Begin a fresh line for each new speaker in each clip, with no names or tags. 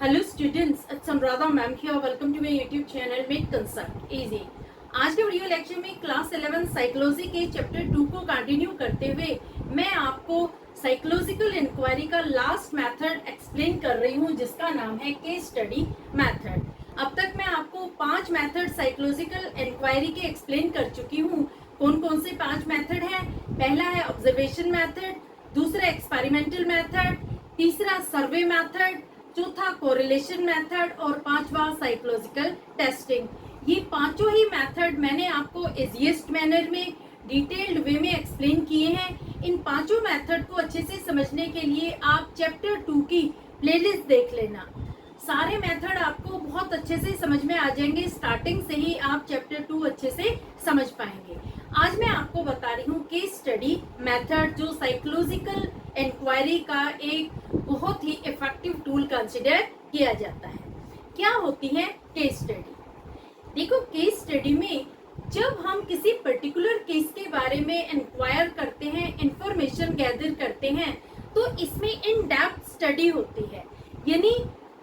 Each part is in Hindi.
Hello students, it's Anuradha ma'am here. Welcome to my YouTube channel make concept easy. आज के वीडियो लेक्चर में क्लास 11 साइकोलॉजी के चैप्टर 2 को कंटिन्यू करते हुए मैं आपको साइकोलॉजिकल इंक्वायरी का लास्ट मेथड एक्सप्लेन कर रही हूँ, जिसका नाम है केस स्टडी मेथड। अब तक मैं आपको 5 मेथड साइकोलॉजिकल इंक्वायरी के एक्सप्लेन कर चुकी हूँ। कौन कौन से 5 मेथड हैं? पहला है ऑब्जर्वेशन मेथड, दूसरा एक्सपेरिमेंटल मेथड, तीसरा सर्वे मेथड, चौथा कोरिलेशन मेथड और पांचवा साइकोलॉजिकल टेस्टिंग। ये पांचों ही मेथड मैंने आपको इजीएस्ट मैनर में डिटेल्ड वे में एक्सप्लेन किए हैं। इन पांचों मेथड को अच्छे से समझने के लिए आप चैप्टर 2 की प्लेलिस्ट देख लेना। सारे मेथड आपको बहुत अच्छे से समझ में आ जाएंगे। स्टार्टिंग से ही आप चैप्टर 2 अच्छे से समझ पाएंगे। आज मैं आपको बता रही हूँ केस स्टडी मेथड, जो साइकोलॉजिकल इंक्वायरी का एक बहुत ही इफेक्टिव टूल कंसिडर किया जाता है। क्या होती है केस स्टडी? देखो, केस स्टडी में जब हम किसी पर्टिकुलर केस के बारे में इंक्वायर करते हैं, इंफॉर्मेशन गैदर करते हैं, तो इसमें इन डेप्थ स्टडी होती है। यानी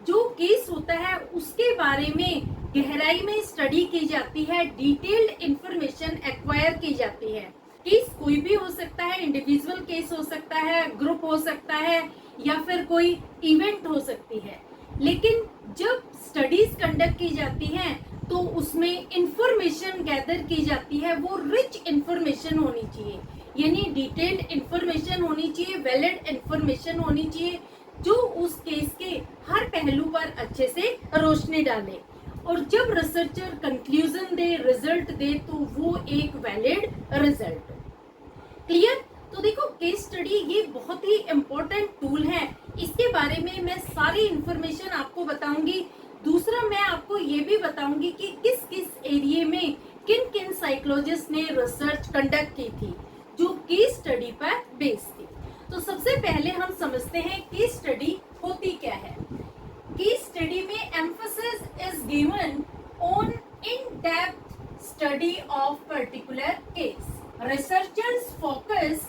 जो केस होता है उसके बारे में गहराई में स्टडी की जाती है, डिटेल्ड इंफॉर्मेशन एक्वायर की जाती है। केस कोई भी हो सकता है, इंडिविजुअल केस हो सकता है, ग्रुप हो सकता है, या फिर कोई इवेंट हो सकती है। लेकिन जब स्टडीज कंडक्ट की जाती हैं तो उसमें इंफॉर्मेशन गैदर की जाती है, वो रिच इंफॉर्मेशन होनी चाहिए। यानी डिटेल्ड इंफॉर्मेशन होनी चाहिए, वैलिड इंफॉर्मेशन होनी चाहिए, जो उस केस के हर पहलू पर अच्छे से रोशनी डाले। और जब रिसर्चर कंक्लूजन दे, रिजल्ट दे, तो वो एक वैलिड रिजल्ट। क्लियर? तो देखो, केस स्टडी ये बहुत ही इम्पोर्टेंट टूल है। इसके बारे में मैं सारी इंफॉर्मेशन आपको बताऊंगी। दूसरा, मैं आपको ये भी बताऊंगी कि किस किस एरिया में किन किन साइकोलॉजिस्ट ने रिसर्च कंडक्ट की थी जो केस स्टडी पर बेस्ड थी। तो सबसे पहले हम समझते हैं केस स्टडी होती क्या है। केस स्टडी में emphasis is given on in depth study of particular case. Researchers focus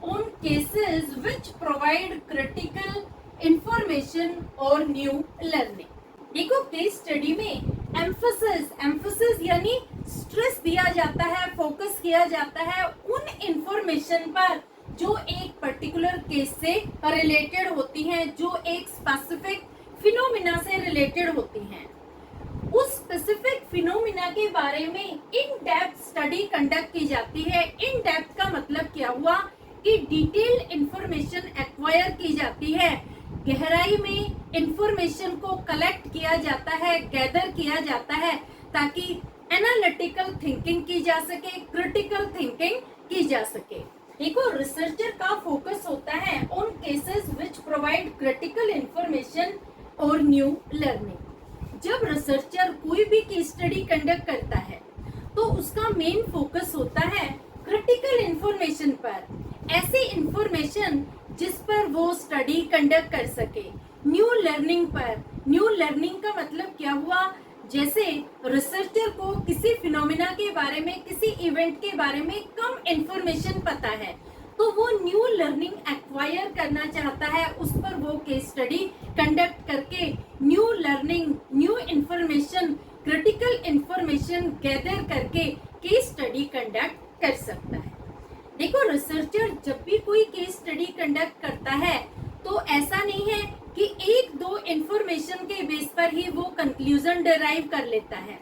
on cases which provide critical information or new learning। देखो, केस स्टडी में एम्फेसिस यानी स्ट्रेस दिया जाता है, फोकस किया जाता है उन इंफॉर्मेशन पर जो एक पर्टिकुलर केस से रिलेटेड होती हैं, जो एक स्पेसिफिक फिनोमिना से रिलेटेड होती हैं। उस स्पेसिफिक फिनोमिना के बारे में इन डेप्थ स्टडी कंडक्ट की जाती है। इन डेप्थ का मतलब क्या हुआ कि डिटेल्ड इंफॉर्मेशन एक्वायर की जाती है, गहराई में इंफॉर्मेशन को कलेक्ट किया जाता है, गैदर किया जाता है, ताकि एनालिटिकल थिंकिंग की जा सके, क्रिटिकल थिंकिंग की जा सके। देखो, रिसर्चर का फोकस होता है on cases which provide critical information और न्यू लर्निंग। जब रिसर्चर कोई भी केस स्टडी कंडक्ट करता है तो उसका मेन फोकस होता है क्रिटिकल इंफॉर्मेशन पर, ऐसी इंफॉर्मेशन जिस पर वो स्टडी कंडक्ट कर सके। न्यू लर्निंग पर, न्यू लर्निंग का मतलब क्या हुआ? जैसे रिसर्चर को किसी फिनोमिना के बारे में, किसी इवेंट के बारे में कम इंफॉर्मेशन पता है, तो वो न्यू लर्निंग एक्वायर करना चाहता है, उस पर वो केस स्टडी कंडक्ट करके new learning, new information, critical information gather करके केस स्टडी कंडक्ट कर सकता है। देखो, रिसर्चर जब भी कोई केस स्टडी कंडक्ट करता है तो ऐसा नहीं है कि एक दो इंफॉर्मेशन के बेस पर ही वो कंक्लूजन डिराइव कर लेता है।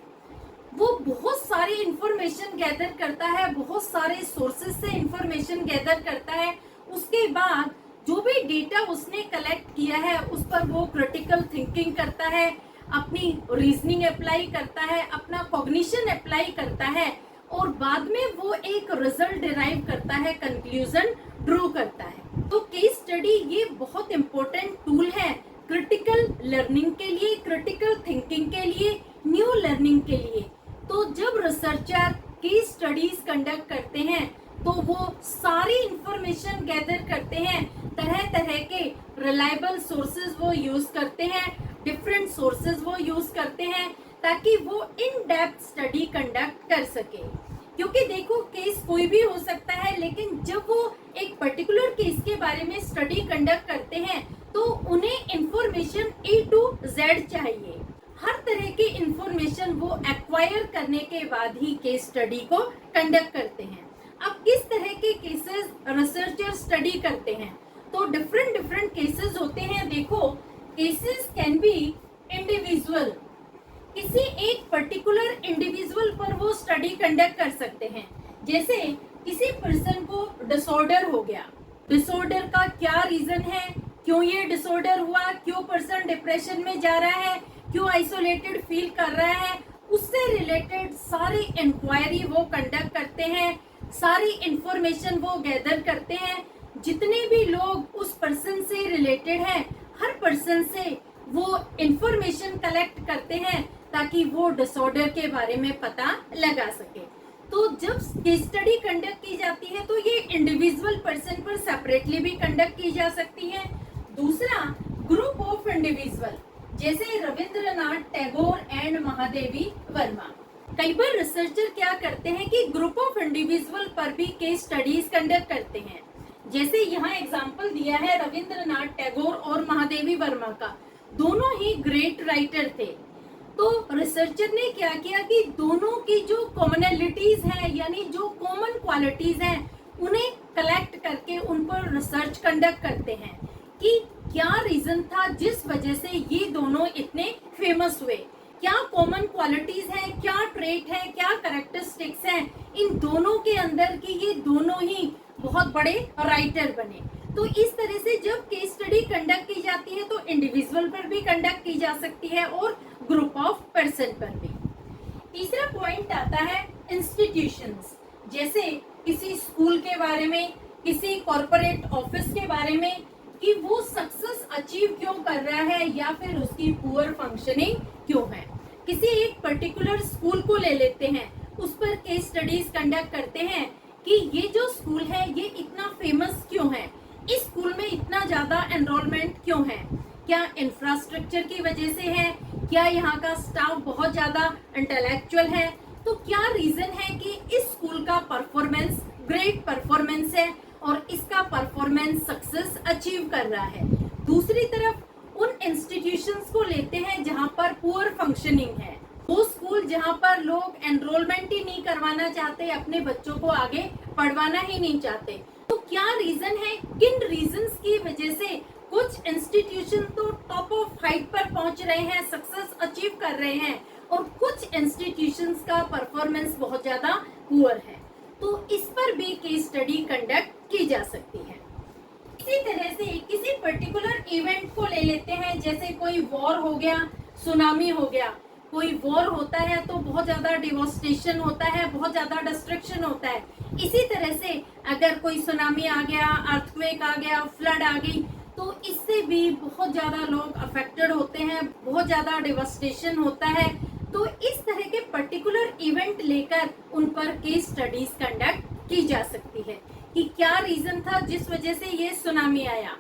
वो बहुत सारी इंफॉर्मेशन गैदर करता है, बहुत सारे सोर्सेस से इंफॉर्मेशन गैदर करता है। उसके बाद जो भी डेटा उसने कलेक्ट किया है उस पर वो क्रिटिकल थिंकिंग करता है, अपनी रीजनिंग अप्लाई करता है, अपना कॉग्निशन अप्लाई करता है, और बाद में वो एक रिजल्ट डिराइव करता है, कंक्लूजन ड्रॉ करता है। तो केस स्टडी ये बहुत इंपॉर्टेंट टूल है क्रिटिकल लर्निंग के लिए, क्रिटिकल थिंकिंग के लिए, न्यू लर्निंग के लिए। तो जब रिसर्चर केस स्टडीज कंडक्ट करते हैं तो वो सारी इंफॉर्मेशन गैदर करते हैं, तरह तरह के रिलायबल सोर्सेज वो यूज करते हैं, डिफरेंट सोर्सेज वो यूज करते हैं, ताकि वो इन डेप्थ स्टडी कंडक्ट कर सके। क्योंकि देखो, केस कोई भी हो सकता है, लेकिन जब वो एक पर्टिकुलर केस के बारे में स्टडी कंडक्ट करते हैं तो तो उन्हें इंफॉर्मेशन A to Z चाहिए। हर तरह की इंफॉर्मेशन वो एक्वायर करने के बाद ही केस स्टडी को कंडक्ट करते हैं। अब किस तरह के केसेस रिसर्चर स्टडी करते हैं, तो डिफरेंट केसेस होते हैं। देखो, केसेस कैन बी इंडिविजुअल, किसी एक पर्टिकुलर इंडिविजुअल पर वो स्टडी कंडक्ट कर सकते हैं। जैसे किसी पर्सन को डिसऑर्डर हो गया, डिसऑर्डर का क्या रीजन है, क्यों ये डिसऑर्डर हुआ, क्यों पर्सन डिप्रेशन में जा रहा है, क्यों आइसोलेटेड फील कर रहा है, उससे रिलेटेड सारी इंक्वायरी वो कंडक्ट करते हैं, सारी इंफॉर्मेशन वो गैदर करते हैं। जितने भी लोग उस पर्सन से रिलेटेड हैं, हर पर्सन से वो इंफॉर्मेशन कलेक्ट करते हैं ताकि वो डिसऑर्डर के बारे में पता लगा सके। तो जब केस स्टडी कंडक्ट की जाती है तो ये इंडिविजुअल पर्सन पर सेपरेटली भी कंडक्ट की जा सकती है। दूसरा, ग्रुप ऑफ इंडिविजुअल, जैसे रविंद्रनाथ टैगोर एंड महादेवी वर्मा। कई बार रिसर्चर क्या करते हैं कि ग्रुप ऑफ इंडिविजुअल पर भी केस स्टडीज कंडक्ट करते हैं। जैसे यहाँ एग्जांपल दिया है रविंद्रनाथ टैगोर और महादेवी वर्मा का, दोनों ही ग्रेट राइटर थे। तो रिसर्चर ने क्या किया कि दोनों की जो कॉमनैलिटीज हैं, यानी जो कॉमन क्वालिटीज हैं, उन्हें कलेक्ट करके उन पर रिसर्च कंडक्ट करते हैं कि क्या रीजन था जिस वजह से ये दोनों इतने फेमस हुए, क्या कॉमन क्वालिटीज हैं, क्या ट्रेट है, क्या कैरेक्टरिस्टिक्स हैं इन दोनों के अंदर कि ये दोनों ही बहुत बड़े राइटर बने। तो इस तरह से जब केस स्टडी कंडक्ट की जाती है तो इंडिविजुअल पर भी कंडक्ट की जा सकती है और ग्रुप ऑफ पर्सन पर भी। तीसरा पॉइंट आता है इंस्टीट्यूशंस, जैसे किसी स्कूल के बारे में, किसी कॉर्पोरेट ऑफिस के बारे में कि वो सक्सेस अचीव क्यों कर रहा है या फिर उसकी पुअर फंक्शनिंग क्यों है। किसी एक पर्टिकुलर स्कूल को ले लेते हैं, उस पर केस स्टडीज कंडक्ट करते हैं कि ये जो स्कूल है ये इतना फेमस क्यों है, इस स्कूल में इतना ज्यादा एनरोलमेंट क्यों है, क्या इंफ्रास्ट्रक्चर की वजह से है, क्या यहाँ का स्टाफ बहुत ज्यादा इंटेलेक्चुअल है, तो क्या रीजन है कि इस स्कूल का परफॉर्मेंस ग्रेट परफॉर्मेंस है और इसका परफॉर्मेंस सक्सेस अचीव कर रहा है। दूसरी तरफ उन इंस्टीट्यूशंस को लेते हैं जहाँ पर पुअर फंक्शनिंग है, वो स्कूल जहाँ पर लोग एनरोलमेंट ही नहीं करवाना चाहते, अपने बच्चों को आगे पढ़वाना ही नहीं चाहते। तो क्या रीजन है, किन रीजंस की वजह से कुछ इंस्टीट्यूशन तो टॉप ऑफ हाइट पर पहुंच रहे हैं, सक्सेस अचीव कर रहे हैं, और कुछ इंस्टीट्यूशंस का परफॉर्मेंस बहुत ज्यादा पुअर है। तो इस पर भी केस स्टडी कंडक्ट की जा सकती है। इसी तरह से किसी पर्टिकुलर इवेंट को ले लेते हैं, जैसे कोई वॉर हो गया, सुनामी हो गया। कोई वॉर होता है तो बहुत ज्यादा डिवोस्टेशन होता है, बहुत ज्यादा डिस्ट्रक्शन होता है। इसी तरह से अगर कोई सुनामी आ गया, अर्थक्वेक आ गया, फ्लड आ गई, तो इससे भी बहुत ज्यादा लोग अफेक्टेड होते हैं, बहुत ज्यादा डिवोस्टेशन होता है। तो इस तरह के पर्टिकुलर इवेंट लेकर उन पर केस स्टडीज कंडक्ट की जा सकती है कि क्या रीजन था जिस वजह से ये सुनामी आया,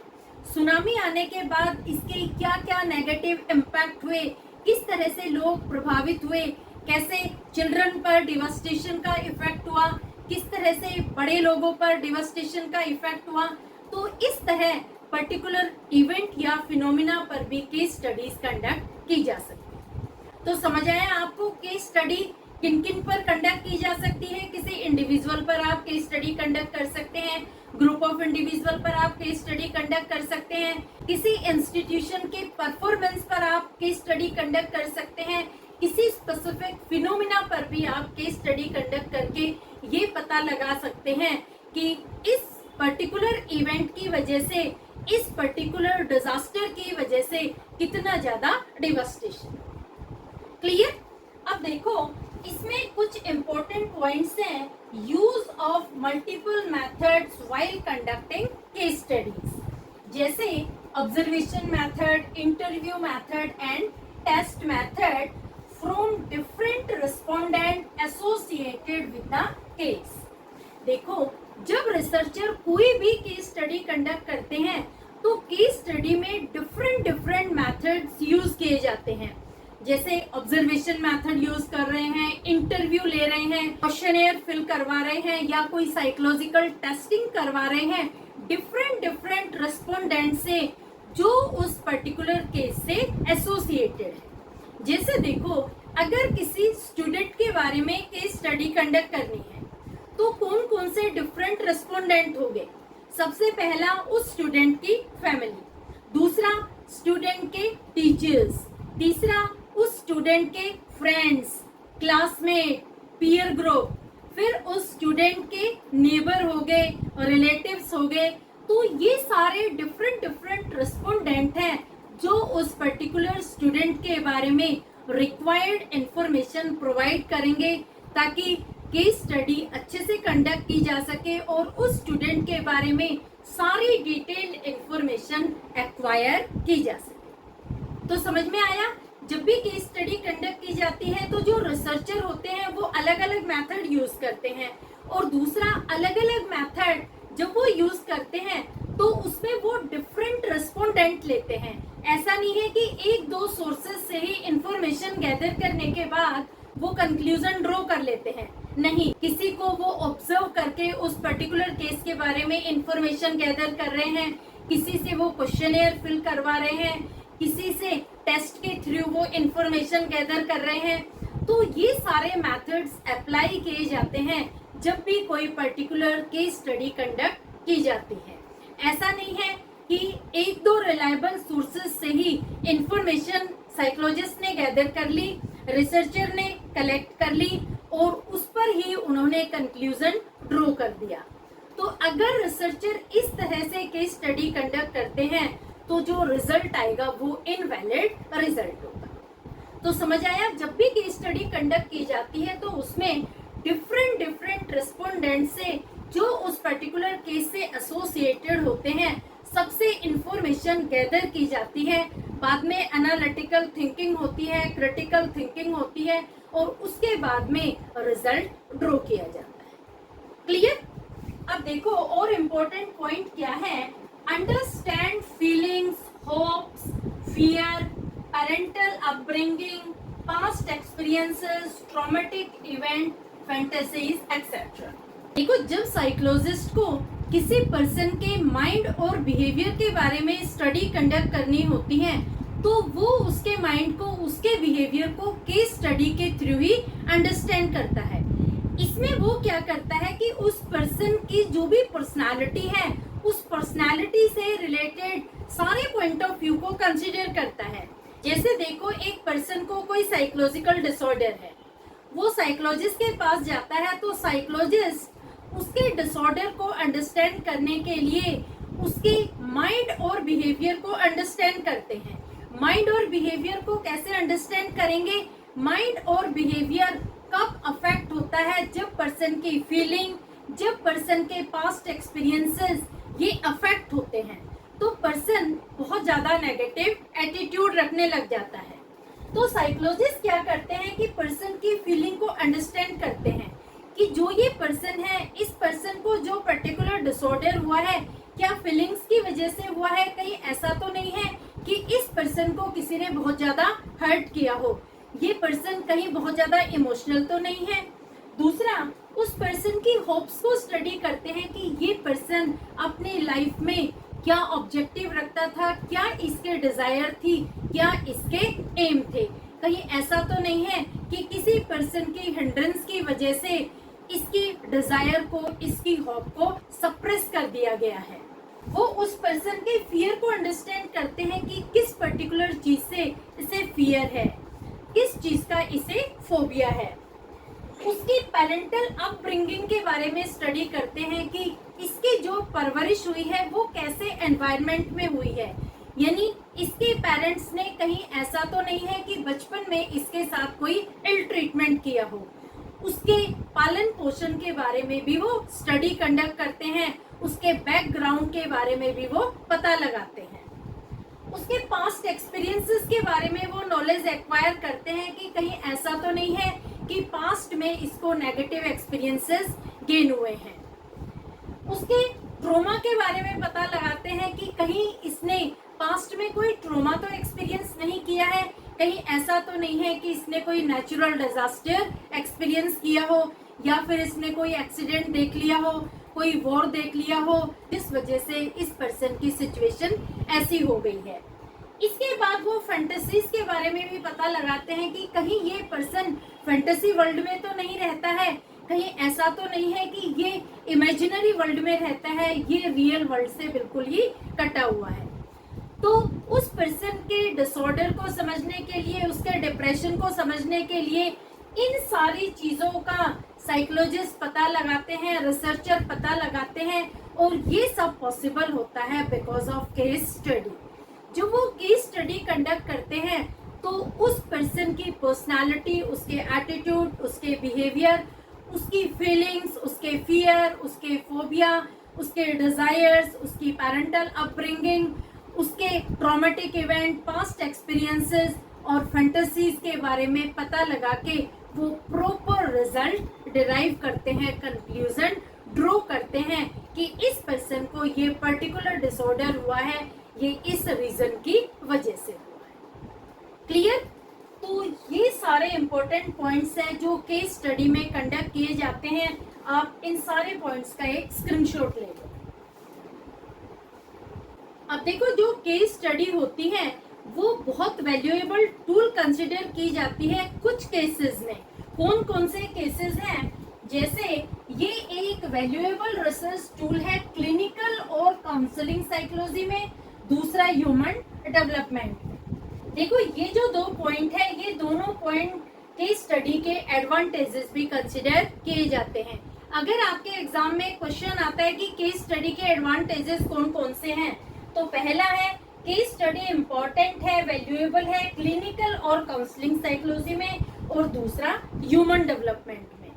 सुनामी आने के बाद इसके क्या क्या नेगेटिव इम्पैक्ट हुए, किस तरह से लोग प्रभावित हुए, कैसे चिल्ड्रन पर डिवोस्टेशन का इफेक्ट हुआ, किस तरह से बड़े लोगों पर डिवोस्टेशन का इफेक्ट हुआ। तो इस तरह पर्टिकुलर इवेंट या फिनोमिना पर भी केस स्टडीज कंडक्ट की जा सकती है। तो समझ आया आपको केस स्टडी किन किन पर कंडक्ट की जा सकती है। किसी इंडिविजुअल पर आप केस स्टडी कंडक्ट कर सकते हैं, ग्रुप ऑफ इंडिविजुअल पर आप केस स्टडी कंडक्ट कर सकते हैं, किसी इंस्टीट्यूशन के परफॉर्मेंस पर आप केस स्टडी कंडक्ट कर सकते हैं, किसी स्पेसिफिक फिनोमिना पर भी आप केस स्टडी कंडक्ट करके ये पता लगा सकते हैं कि इस पर्टिकुलर इवेंट की वजह से, इस पर्टिकुलर डिजास्टर की वजह से कितना ज्यादा डिवास्टेशन। क्लियर? अब देखो इसमें कुछ इम्पोर्टेंट पॉइंट्स हैं। Use of multiple methods while conducting case studies, जैसे observation method, interview method and test method from different respondent associated with the case. देखो जब रिसर्चर कोई भी केस स्टडी कंडक्ट करते हैं तो केस स्टडी में डिफरेंट मेथड्स यूज किए जाते हैं। जैसे ऑब्जर्वेशन मेथड यूज कर रहे हैं, इंटरव्यू ले रहे हैं, क्वेश्चनेयर फिल करवा रहे हैं या कोई साइकोलॉजिकल टेस्टिंग करवा रहे हैं। डिफरेंट रिस्पोंडेंट से जो उस पर्टिकुलर केस से एसोसिएटेड है। जैसे देखो, अगर किसी स्टूडेंट के बारे में केस स्टडी कंडक्ट करनी है तो कौन कौन से डिफरेंट रेस्पोंडेंट होंगे। सबसे पहला उस स्टूडेंट की फैमिली, दूसरा स्टूडेंट के टीचर्स, तीसरा उस स्टूडेंट के फ्रेंड्स, क्लासमेट, पीयर ग्रुप, फिर उस स्टूडेंट के नेबर हो गए, रिलेटिव्स हो गए। तो ये सारे डिफरेंट रेस्पोंडेंट हैं जो उस पर्टिकुलर स्टूडेंट के बारे में रिक्वायर्ड इंफॉर्मेशन प्रोवाइड करेंगे ताकि केस स्टडी अच्छे से कंडक्ट की जा सके और उस स्टूडेंट के बारे में सारी डिटेल्ड इंफॉर्मेशन एक्वायर की जा सके। तो समझ में आया, जब भी केस स्टडी कंडक्ट की जाती है तो जो रिसर्चर होते हैं वो अलग अलग मेथड यूज करते हैं, और दूसरा अलग अलग मेथड जब वो यूज करते हैं तो उसमें वो डिफरेंट रेस्पोंडेंट लेते हैं। ऐसा नहीं है कि एक दो सोर्सेज से ही इंफॉर्मेशन गैदर करने के बाद वो कंक्लूजन ड्रॉ कर लेते हैं। नहीं, किसी को वो ऑब्जर्व करके उस पर्टिकुलर केस के बारे में इंफॉर्मेशन गैदर कर रहे हैं, किसी से वो क्वेश्चनेयर फिल करवा रहे हैं, किसी से टेस्ट के थ्रू वो इंफॉर्मेशन गैदर कर रहे हैं। तो ये सारे मेथड्स अप्लाई किए जाते हैं जब भी कोई पर्टिकुलर केस स्टडी कंडक्ट की जाती है। ऐसा नहीं है कि एक दो रिलायबल सोर्सेज से ही इंफॉर्मेशन साइकोलॉजिस्ट ने गैदर कर ली, रिसर्चर ने कलेक्ट कर ली और उस पर ही उन्होंने कंक्लूजन ड्रॉ कर दिया। तो अगर रिसर्चर इस तरह से केस स्टडी कंडक्ट करते हैं तो जो रिजल्ट आएगा वो इनवैलिड रिजल्ट होगा। तो समझ आया, जब भी केस स्टडी कंडक्ट की जाती है तो उसमें डिफरेंट रेस्पोंडेंट से जो उस पर्टिकुलर केस से एसोसिएटेड होते हैं सबसे इंफॉर्मेशन गैदर की जाती है। बाद में एनालिटिकल थिंकिंग होती है, क्रिटिकल थिंकिंग होती है और उसके बाद में रिजल्ट ड्रॉ किया जाता है। क्लियर? अब देखो और इम्पोर्टेंट पॉइंट क्या है, understand feelings, hopes, fear, parental upbringing, past experiences, traumatic event, fantasies etcetera. देखो, जब साइकोलॉजिस्ट को किसी पर्सन के माइंड और बिहेवियर के बारे में स्टडी कंडक्ट करनी होती है तो वो उसके माइंड को, उसके बिहेवियर को केस स्टडी के थ्रू ही अंडरस्टैंड करता है। इसमें वो क्या करता है कि उस पर्सन की जो भी पर्सनालिटी है उस पर्सनालिटी से रिलेटेड सारे पॉइंट ऑफ व्यू को कंसीडर करता है। जैसे देखो, एक पर्सन को कोई साइकोलॉजिकल डिसऑर्डर है, वो साइकोलॉजिस्ट के पास जाता है तो साइकोलॉजिस्ट उसके डिसऑर्डर को अंडरस्टैंड करने के लिए उसके माइंड और बिहेवियर को अंडरस्टैंड करते हैं। माइंड और बिहेवियर को कैसे अंडरस्टैंड करेंगे? माइंड और बिहेवियर कब अफेक्ट होता है? जब पर्सन की फीलिंग, जब पर्सन के पास्ट एक्सपीरियंसेस ये अफेक्ट होते हैं तो पर्सन बहुत ज्यादा नेगेटिव एटीट्यूड रखने लग जाता है। तो साइकोलॉजिस्ट क्या करते हैं कि पर्सन की फीलिंग को अंडरस्टैंड करते हैं कि जो ये पर्सन है, इस पर्सन को जो पर्टिकुलर डिसऑर्डर हुआ है क्या फीलिंग्स की वजह से हुआ है, कहीं ऐसा तो नहीं है कि इस पर्सन को किसी ने बहुत ज्यादा हर्ट किया हो, ये पर्सन कहीं बहुत ज्यादा इमोशनल तो नहीं है। दूसरा, उस पर्सन की होप्स को स्टडी करते हैं कि ये पर्सन अपने लाइफ में क्या ऑब्जेक्टिव रखता था, क्या इसके डिजायर थी, क्या इसके एम थे। कहीं ऐसा तो नहीं है कि किसी पर्सन की हिंड्रेंस की वजह से इसकी डिजायर को, इसकी होप को सप्रेस कर दिया गया है। वो उस पर्सन के फियर को अंडरस्टैंड करते हैं कि किस पर्टिकुलर चीज से इसे फियर है, किस चीज का इसे फोबिया है। उसकी पेरेंटल अपब्रिंगिंग के बारे में स्टडी करते हैं कि इसकी जो परवरिश हुई है वो कैसे एनवायरनमेंट में हुई है, यानी इसके पेरेंट्स ने कहीं ऐसा तो नहीं है कि बचपन में इसके साथ कोई इल ट्रीटमेंट किया हो। उसके पालन पोषण के बारे में भी वो स्टडी कंडक्ट करते हैं, उसके बैकग्राउंड के बारे में भी वो पता लगाते हैं, उसके पास्ट एक्सपीरियंसेस के बारे में वो नॉलेज एक्वायर करते हैं कि कहीं ऐसा तो नहीं है कि पास्ट में इसको नेगेटिव एक्सपीरियंसेस गेन हुए हैं। उसके ट्रॉमा के बारे में पता लगाते हैं कि कहीं इसने पास्ट में कोई ट्रॉमा तो एक्सपीरियंस नहीं किया है, कहीं ऐसा तो नहीं है कि इसने कोई नेचुरल डिजास्टर एक्सपीरियंस किया हो या फिर इसने कोई एक्सीडेंट देख लिया हो। कोई वॉर देख लिया हो, जिस वजह से इस पर्सन की सिचुएशन ऐसी हो गई है। इसके बाद वो फैंटेसीज के बारे में भी पता लगाते हैं कि कहीं ये पर्सन फैंटेसी वर्ल्ड में तो नहीं रहता है, कहीं ऐसा तो नहीं है कि ये इमेजिनरी वर्ल्ड में रहता है, ये रियल वर्ल्ड से बिल्कुल ही कटा हुआ है। तो उस पर्सन के डिसऑर्डर को समझने के लिए, उसके डिप्रेशन को समझने के लिए इन सारी चीजों का साइकोलॉजिस्ट पता लगाते हैं, रिसर्चर पता लगाते हैं, और ये सब पॉसिबल होता है बिकॉज ऑफ केस स्टडी। जो वो केस स्टडी कंडक्ट करते हैं तो उस पर्सन की पर्सनालिटी, उसके एटीट्यूड, उसके बिहेवियर, उसकी फीलिंग्स, उसके फियर, उसके फोबिया, उसके डिजायर्स, उसकी पेरेंटल अपब्रिंगिंग, उसके ट्रॉमेटिक इवेंट, पास्ट एक्सपीरियंसेस और फैंटेसीज के बारे में पता लगा के वो प्रॉपर रिजल्ट डिराइव करते हैं, कंक्लूजन ड्रॉ करते हैं कि इस पर्सन को ये पर्टिकुलर डिसऑर्डर हुआ है, ये इस रीजन की वजह से हुआ है। क्लियर? तो ये सारे इंपॉर्टेंट पॉइंट्स हैं जो केस स्टडी में कंडक्ट किए जाते हैं। आप इन सारे पॉइंट्स का एक स्क्रीनशॉट ले लो। अब देखो, जो केस स्टडी होती है वो बहुत वैल्यूएबल टूल कंसिडर की जाती है कुछ केसेस में। कौन कौन से केसेस हैं? जैसे ये एक वैल्यूएबल रिसर्च टूल है क्लिनिकल और काउंसलिंग साइकोलॉजी में, दूसरा ह्यूमन डेवलपमेंट में। देखो, ये जो दो पॉइंट है, ये दोनों पॉइंट केस स्टडी के एडवांटेजेस भी कंसिडर किए जाते हैं। अगर आपके एग्जाम में क्वेश्चन आता है कि केस स्टडी के एडवांटेजेस कौन कौन से हैं, तो पहला है केस स्टडी इम्पोर्टेंट है, वैल्यूएबल है क्लिनिकल और काउंसलिंग साइकोलॉजी में, और दूसरा ह्यूमन डेवलपमेंट में।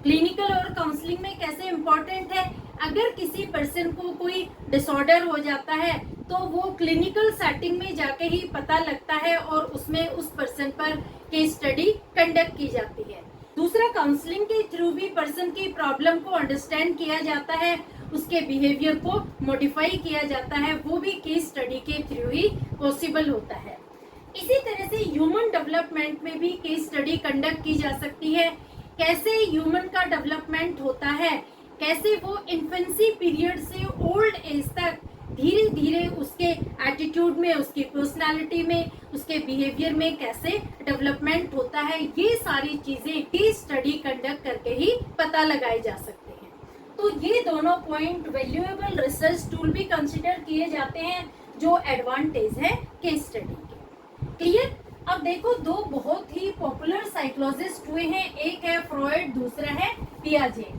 क्लिनिकल और काउंसलिंग में कैसे इम्पोर्टेंट है? अगर किसी पर्सन को कोई डिसऑर्डर हो जाता है तो वो क्लिनिकल सेटिंग में जाके ही पता लगता है और उसमें उस पर्सन पर केस स्टडी कंडक्ट की जाती है। दूसरा, काउंसलिंग के थ्रू भी पर्सन की प्रॉब्लम को अंडरस्टैंड किया जाता है, उसके बिहेवियर को मॉडिफाई किया जाता है, वो भी केस स्टडी के थ्रू ही पॉसिबल होता है। इसी तरह से ह्यूमन डेवलपमेंट में भी केस स्टडी कंडक्ट की जा सकती है। कैसे ह्यूमन का डेवलपमेंट होता है, कैसे वो इन्फेंसी पीरियड से ओल्ड एज तक धीरे धीरे उसके एटीट्यूड में, उसकी पर्सनालिटी में, उसके बिहेवियर में कैसे डेवलपमेंट होता है, ये सारी चीजें केस स्टडी कंडक्ट करके ही पता लगाए जा सकते हैं। तो ये दोनों पॉइंट वैल्यूएबल रिसर्च टूल भी कंसिडर किए जाते हैं जो एडवांटेज है केस स्टडी के। क्लियर? अब देखो, दो बहुत ही पॉपुलर साइकोलॉजिस्ट हुए हैं, एक है फ्रॉइड, दूसरा है पियाजे।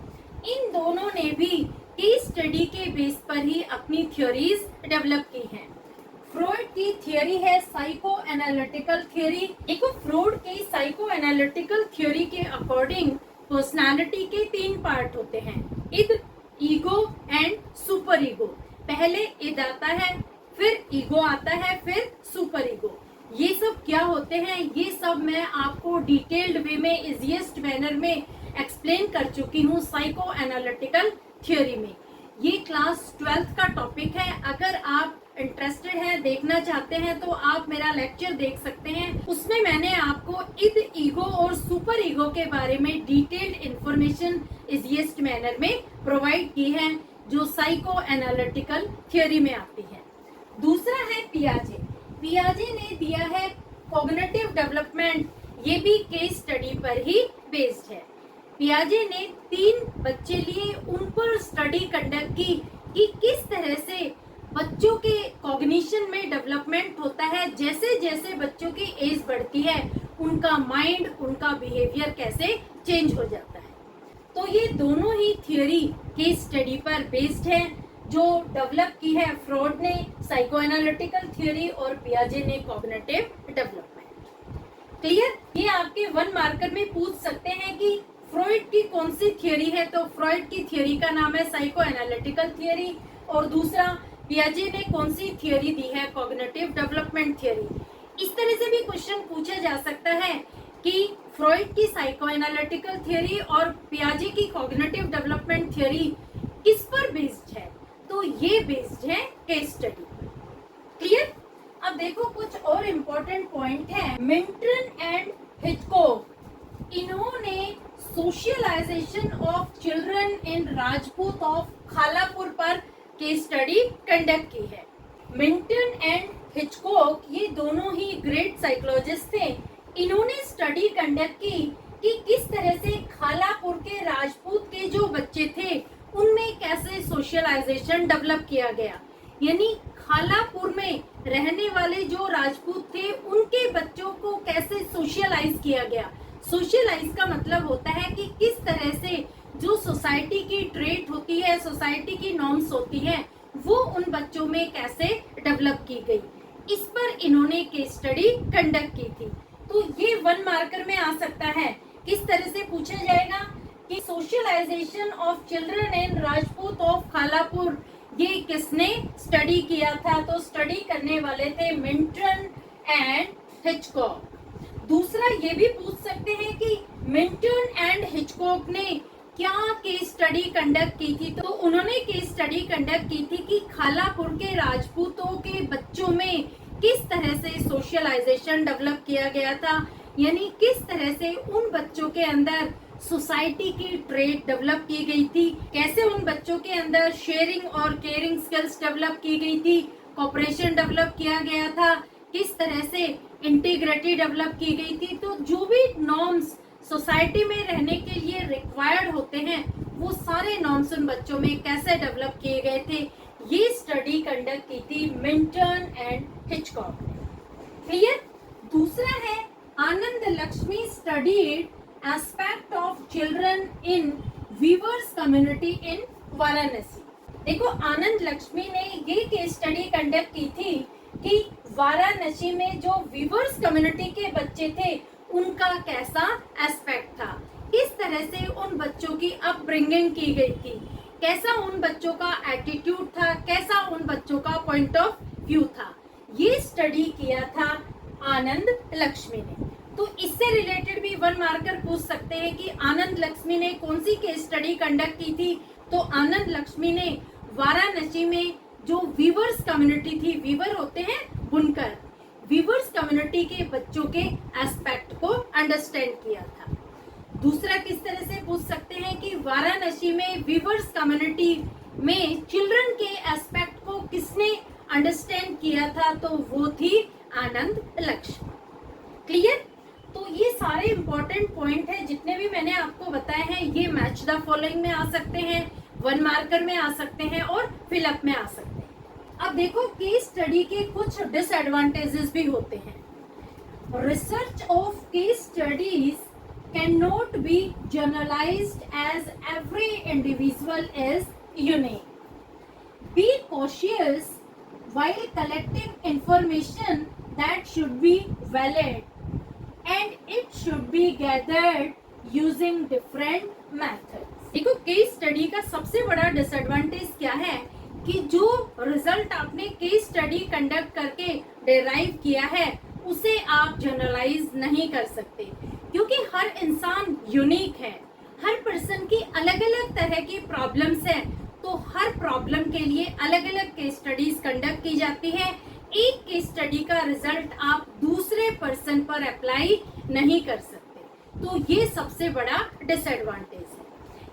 इन दोनों ने भी केस स्टडी के बेस पर ही अपनी थ्योरीज डेवलप की हैं। फ्रॉइड की थ्योरी है साइको एनालिटिकल थ्योरी। देखो, फ्रॉइड की साइको एनालिटिकल थ्योरी के अकॉर्डिंग पर्सनालिटी के 3 पार्ट होते हैं, इद, ईगो एंड सुपर ईगो। पहले इद आता है, फिर ईगो आता है, फिर सुपर ईगो। ये सब क्या होते हैं, ये सब मैं आपको डिटेल्ड वे में, इजीएस्ट मैनर में एक्सप्लेन कर चुकी हूँ साइको एनालिटिकल थ्योरी में। ये क्लास 12th का टॉपिक है। अगर आप इंटरेस्टेड हैं, देखना चाहते हैं, तो आप मेरा लेक्चर देख सकते हैं। उसमें मैंने आपको इद, ईगो और सुपर ईगो के बारे में डिटेल्ड इंफॉर्मेशन इजीएस्ट मैनर में प्रोवाइड की है, जो साइको एनालिटिकल थ्योरी में आती है। दूसरा है पियाजे। पियाजे ने दिया है कॉग्निटिव डेवलपमेंट, ये भी केस स्टडी पर ही बेस्ड है। पियाजे ने 3 बच्चे लिए, उन पर स्टडी कंडक्ट की कि किस तरह से बच्चों के कॉग्निशन में डेवलपमेंट होता है, जैसे जैसे बच्चों की एज बढ़ती है उनका माइंड, उनका बिहेवियर कैसे चेंज हो जाता है। तो ये दोनों ही थ्योरी केस स्टडी पर बेस्ड है, जो डेवलप की है फ्रॉइड ने साइको एनालिटिकल थ्योरी और पियाजे ने कॉग्निटिव डेवलपमेंट। क्लियर? ये आपके 1 मार्कर में पूछ सकते हैं कि फ्रॉइड की कौन सी थ्योरी है, तो फ्रॉइड की थ्योरी का नाम है साइको एनालिटिकल थ्योरी, और दूसरा पियाजे ने कौन सी थ्योरी दी है, कॉग्निटिव डेवलपमेंट थ्योरी। इस तरह से भी क्वेश्चन पूछा जा सकता है कि फ्रॉइड की साइको एनालिटिकल थ्योरी और पियाजे की कॉग्निटिव डेवलपमेंट थ्योरी किस पर बेस्ड है, तो ये बेस्ड है केस स्टडी। क्लियर? अब देखो, कुछ और इम्पोर्टेंट पॉइंट है। मिल्टन एंड हिचकॉक, इन्होंने socialization of children in Rajput of Khalapur पर केस स्टडी कंडक्ट की है। मिल्टन एंड हिचकॉक ये दोनों ही ग्रेट साइकोलॉजिस्ट थे। इन्होंने स्टडी कंडक्ट की कि किस तरह से खालापुर के राजपूत के जो बच्चे थे उनमें कैसे सोशलाइजेशन डेवलप किया गया, यानी खालापुर में रहने वाले जो राजपूत थे उनके बच्चों को कैसे सोशलाइज किया गया। सोशलाइज का मतलब होता है कि किस तरह से जो सोसाइटी की ट्रेट होती है, सोसाइटी की नॉर्म्स होती है, वो उन बच्चों में कैसे डेवलप की गई, इस पर इन्होंने केस स्टडी कंडक्ट की थी। तो ये 1 मार्कर में आ सकता है। किस तरह से पूछा जाएगा कि socialization of children in Rajput of Khalapur ये किसने स्टडी किया था, तो स्टडी करने वाले थे मिल्टन एंड हिचकॉक। दूसरा ये भी पूछ सकते हैं कि मिल्टन एंड हिचकॉक ने क्या केस स्टडी कंडक्ट की थी, तो उन्होंने केस स्टडी कंडक्ट की थी कि खालापुर के राजपूतों के बच्चों में किस तरह से सोशलाइजेशन डेवलप किया गया था, यानी किस तरह से उन बच्चों के अंदर सोसाइटी की ट्रेट डेवलप की गई थी, कैसे उन बच्चों के अंदर शेयरिंग और केयरिंग स्किल्स डेवलप की गई थी, कोऑपरेशन डेवलप किया गया था, किस तरह से इंटीग्रिटी डेवलप की गई थी। तो जो भी नॉर्म्स सोसाइटी में रहने के लिए रिक्वायर्ड होते हैं वो सारे नॉर्म्स उन बच्चों में कैसे डेवलप किए गए थे, ये स्टडी कंडक्ट की थी मिल्टन एंड हिचकॉक। क्लियर। दूसरा है Anand Lakshmi studied aspect of children in weavers community in Varanasi. देखो, आनंद लक्ष्मी ने ये केस स्टडी कंडक्ट की थी कि वाराणसी में जो वीवर्स कम्युनिटी के बच्चे थे उनका कैसा एस्पेक्ट था, किस तरह से उन बच्चों की अपब्रिंगिंग की गई थी, कैसा उन बच्चों का एटीट्यूड था, कैसा उन बच्चों का पॉइंट ऑफ व्यू था, ये स्टडी किया था आनंद लक्ष्मी ने। तो इससे रिलेटेड भी 1 मार्कर पूछ सकते हैं कि आनंद लक्ष्मी ने कौन सी केस स्टडी कंडक्ट की थी, तो आनंद लक्ष्मी ने वाराणसी में जो वीवर्स कम्युनिटी थी, वीवर होते हैं बुनकर, वीवर्स कम्युनिटी के बच्चों के एस्पेक्ट को अंडरस्टैंड किया था। दूसरा किस तरह से पूछ सकते हैं कि वाराणसी में वीवर्स कम्युनिटी में चिल्ड्रन के एस्पेक्ट को किसने अंडरस्टैंड किया था, तो वो थी आनंद लक्ष्मी। क्लियर। तो ये सारे इंपॉर्टेंट पॉइंट है जितने भी मैंने आपको बताए हैं, ये मैच द फॉलोइंग में आ सकते हैं, 1 मार्कर में आ सकते हैं और फिलअप में आ सकते हैं। अब देखो, केस स्टडी के कुछ डिसएडवांटेजेस भी होते हैं। Research of case studies can not be generalized as every individual is unique. Be cautious while collecting information that should be valid and it should be gathered using different methods। देखो, केस स्टडी का सबसे बड़ा डिसएडवांटेज क्या है कि जो रिजल्ट आपने केस स्टडी कंडक्ट करके डिराइव किया है उसे आप जनरलाइज नहीं कर सकते, क्योंकि हर इंसान यूनिक है, हर पर्सन की अलग अलग तरह की प्रॉब्लम्स है, तो हर प्रॉब्लम के लिए अलग अलग केस स्टडीज कंडक्ट की जाती है। एक केस स्टडी का रिजल्ट आप दूसरे पर्सन पर अप्लाई नहीं कर सकते, तो ये सबसे बड़ा डिसएडवांटेज है।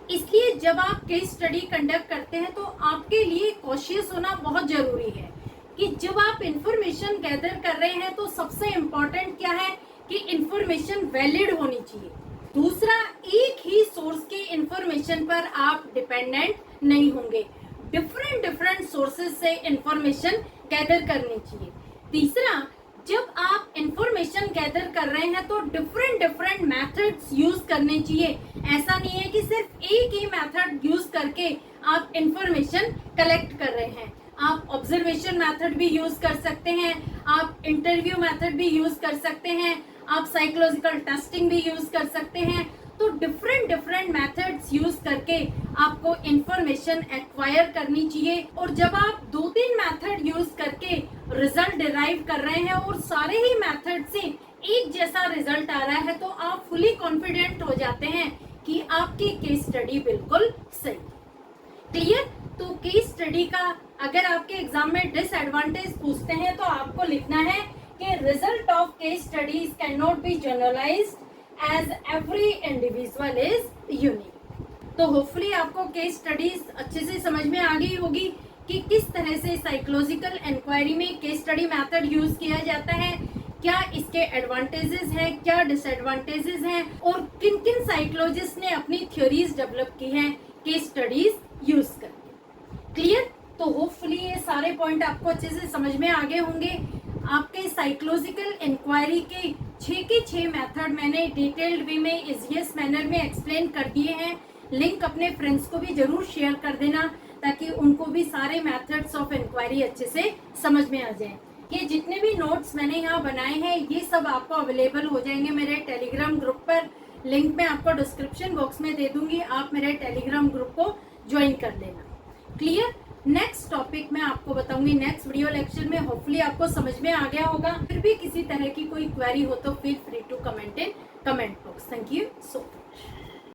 इसलिए जब आप केस स्टडी कंडक्ट करते हैं तो आपके लिए कॉशियस होना बहुत जरूरी है कि जब आप इंफॉर्मेशन गैदर कर रहे हैं तो सबसे इम्पोर्टेंट क्या है कि इंफॉर्मेशन वैलिड होनी चाहिए। दूसरा, एक ही सोर्स की इंफॉर्मेशन पर आप डिपेंडेंट नहीं होंगे, डिफरेंट सोर्सेज से इंफॉर्मेशन गैदर करनी चाहिए। तीसरा, जब आप इंफॉर्मेशन गैदर कर रहे हैं तो डिफरेंट मेथड्स यूज करने चाहिए। ऐसा नहीं है कि सिर्फ एक ही मेथड यूज करके आप इंफॉर्मेशन कलेक्ट कर रहे हैं। आप ऑब्जर्वेशन मेथड भी यूज कर सकते हैं, आप इंटरव्यू मेथड भी यूज कर सकते हैं, आप साइकोलॉजिकल टेस्टिंग भी यूज कर सकते हैं। तो डिफरेंट मेथड्स यूज करके आपको इंफॉर्मेशन एक्वायर करनी चाहिए। और जब आप 2-3 मेथड यूज करके रिजल्ट डिराइव कर रहे हैं और सारे ही मेथड से एक जैसा रिजल्ट आ रहा है तो आप फुली कॉन्फिडेंट हो जाते हैं कि आपकी केस स्टडी बिल्कुल सही। क्लियर। तो केस स्टडी का अगर आपके एग्जाम में डिसएडवांटेज पूछते हैं तो आपको लिखना है कि result of case studies can not be generalized as every individual is unique। तो होपफुली आपको केस स्टडीज अच्छे से समझ में आ गई होगी कि किस तरह से साइकोलॉजिकल इंक्वायरी में केस स्टडी मेथड यूज किया जाता है, क्या इसके एडवांटेजेस हैं, क्या डिसएडवांटेजेस हैं और किन किन साइकोलॉजिस्ट ने अपनी थ्योरीज डेवलप की हैं केस स्टडीज यूज करके। क्लियर? तो होपफुली ये सारे पॉइंट आपको अच्छे से समझ में आ गए होंगे। आपके साइकोलॉजिकल इंक्वायरी के 6 के 6 मेथड मैंने डिटेल्ड वे में इजीएस्ट मैनर में एक्सप्लेन कर दिए हैं। लिंक अपने फ्रेंड्स को भी जरूर शेयर कर देना ताकि उनको भी सारे मेथड्स ऑफ इंक्वायरी अच्छे से समझ में आ जाए। ये जितने भी नोट्स मैंने यहाँ बनाए हैं ये सब आपको अवेलेबल हो जाएंगे मेरे टेलीग्राम ग्रुप पर। लिंक मैं आपको डिस्क्रिप्शन बॉक्स में दे दूंगी, आप मेरे टेलीग्राम ग्रुप को ज्वाइन कर लेना। क्लियर? नेक्स्ट टॉपिक मैं आपको बताऊंगी नेक्स्ट वीडियो लेक्चर में। होपफुली आपको समझ में आ गया होगा। फिर भी किसी तरह की कोई क्वेरी हो तो feel free to comment in comment box. Thank you so much.